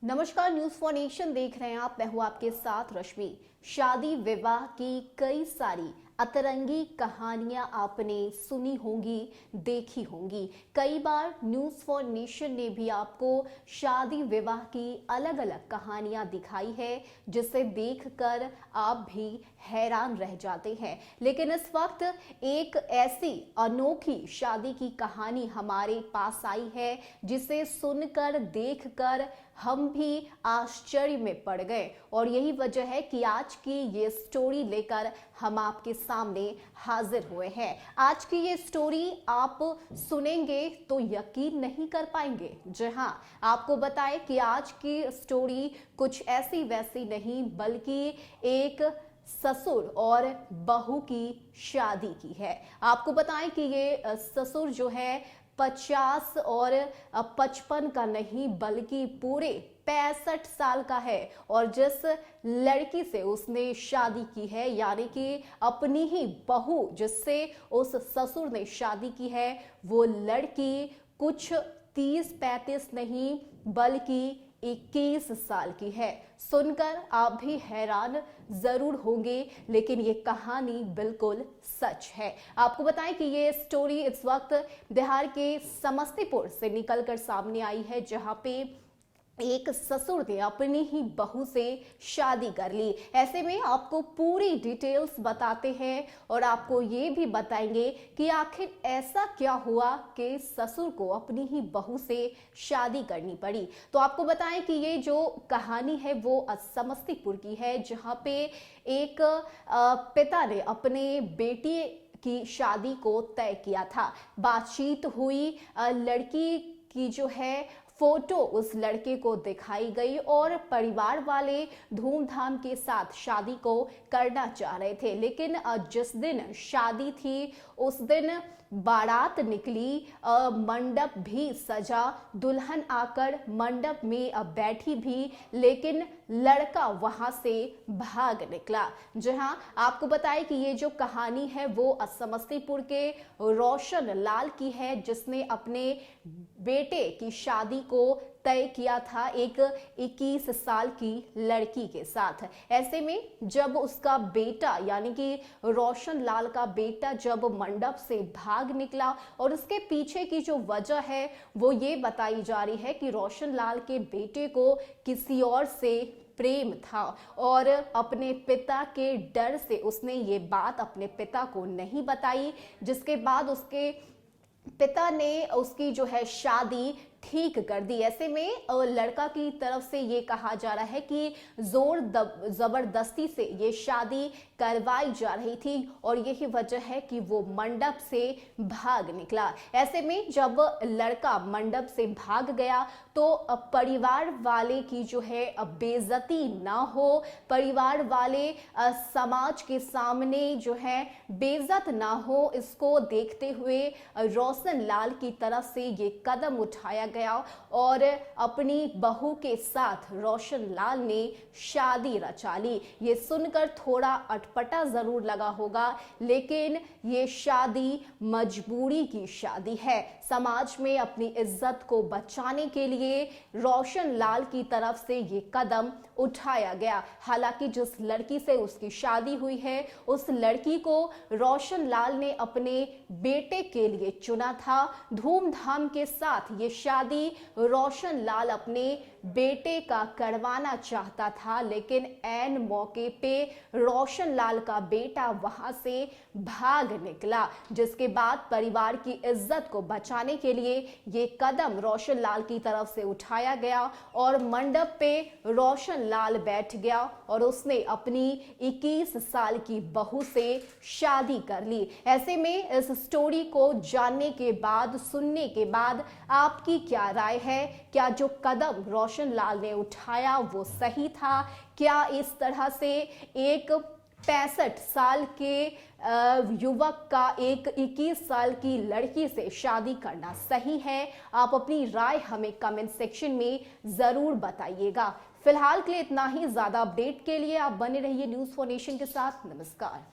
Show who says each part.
Speaker 1: नमस्कार, news for nation देख रहे हैं आप। मैं हूं आपके साथ रश्मि। शादी विवाह की कई सारी अतरंगी कहानियां आपने सुनी होंगी, देखी होंगी। कई बार न्यूज फॉर नेशन ने भी आपको शादी विवाह की अलग अलग कहानियां दिखाई है, जिसे देखकर आप भी हैरान रह जाते हैं। लेकिन इस वक्त एक ऐसी अनोखी शादी की कहानी हमारे पास आई है, जिसे सुनकर देखकर हम भी आश्चर्य में पड़ गए। और यही वजह है कि आज की ये स्टोरी लेकर हम आपके सामने हाजिर हुए हैं। आज की ये स्टोरी आप सुनेंगे तो यकीन नहीं कर पाएंगे। जी हाँ, आपको बताएं कि आज की स्टोरी कुछ ऐसी वैसी नहीं, बल्कि एक ससुर और बहू की शादी की है। आपको बताएं कि ये ससुर जो है 50 और 55 का नहीं, बल्कि पूरे 65 साल का है। और जिस लड़की से उसने शादी की है, यानी कि अपनी ही बहू जिससे उस ससुर ने शादी की है, वो लड़की कुछ 30-35 नहीं, बल्कि 21 साल की है। सुनकर आप भी हैरान जरूर होंगे, लेकिन ये कहानी बिल्कुल सच है। आपको बताएं कि ये स्टोरी इस वक्त बिहार के समस्तीपुर से निकलकर सामने आई है, जहां पे एक ससुर ने अपनी ही बहू से शादी कर ली। ऐसे में आपको पूरी डिटेल्स बताते हैं और आपको ये भी बताएंगे कि आखिर ऐसा क्या हुआ कि ससुर को अपनी ही बहू से शादी करनी पड़ी। तो आपको बताएं कि ये जो कहानी है वो समस्तीपुर की है, जहां पे एक पिता ने अपने बेटी की शादी को तय किया था। बातचीत हुई, लड़की की जो है फोटो उस लड़के को दिखाई गई और परिवार वाले धूमधाम के साथ शादी को करना चाह रहे थे। लेकिन जिस दिन शादी थी उस दिन बारात निकली, मंडप भी सजा, दुल्हन आकर मंडप में बैठी भी, लेकिन लड़का वहां से भाग निकला। जहां आपको बताएं कि ये जो कहानी है वो समस्तीपुर के रोशन लाल की है, जिसने अपने बेटे की शादी को तय किया था एक 21 साल की लड़की के साथ। ऐसे में जब उसका बेटा यानी कि रोशन लाल का बेटा जब मंडप से भाग निकला, और उसके पीछे की जो वजह है वो ये बताई जा रही है कि रोशन लाल के बेटे को किसी और से प्रेम था और अपने पिता के डर से उसने ये बात अपने पिता को नहीं बताई, जिसके बाद उसके पिता ने उसकी जो है शादी ठीक कर दी। ऐसे में लड़का की तरफ से ये कहा जा रहा है कि जोर जबरदस्ती से ये शादी करवाई जा रही थी और यही वजह है कि वो मंडप से भाग निकला। ऐसे में जब लड़का मंडप से भाग गया तो परिवार वाले की जो है बेइज्जती ना हो, परिवार वाले समाज के सामने जो है बेइज्जत ना हो, इसको देखते हुए रोशन लाल की तरफ से ये कदम उठाया गया और अपनी बहू के साथ रोशन लाल ने शादी रचा ली। ये सुनकर थोड़ा अटपटा जरूर लगा होगा, लेकिन ये शादी मजबूरी की शादी है। समाज में अपनी इज्जत को बचाने के लिए रोशन लाल की तरफ से ये कदम उठाया गया। हालांकि जिस लड़की से उसकी शादी हुई है उस लड़की को रोशन लाल ने अपने बेटे के लिए चुना था। धूमधाम के साथ ये शादी रोशन लाल अपने बेटे का करवाना चाहता था, लेकिन ऐन मौके पे रोशन लाल का बेटा वहां से भाग निकला, जिसके बाद परिवार की इज्जत को बचाने के लिए ये कदम रोशन लाल की तरफ से उठाया गया और मंडप पे रोशन लाल बैठ गया और उसने अपनी 21 साल की बहू से शादी कर ली। ऐसे में इस स्टोरी को जानने के बाद, सुनने के बाद आपकी क्या राय है? क्या जो कदम रोशन लाल ने उठाया वो सही था? क्या इस तरह से एक 65 साल के युवक का एक 21 साल की लड़की से शादी करना सही है? आप अपनी राय हमें कमेंट सेक्शन में जरूर बताइएगा। फिलहाल के लिए इतना ही। ज्यादा अपडेट के लिए आप बने रहिए न्यूज फॉर नेशन के साथ। नमस्कार।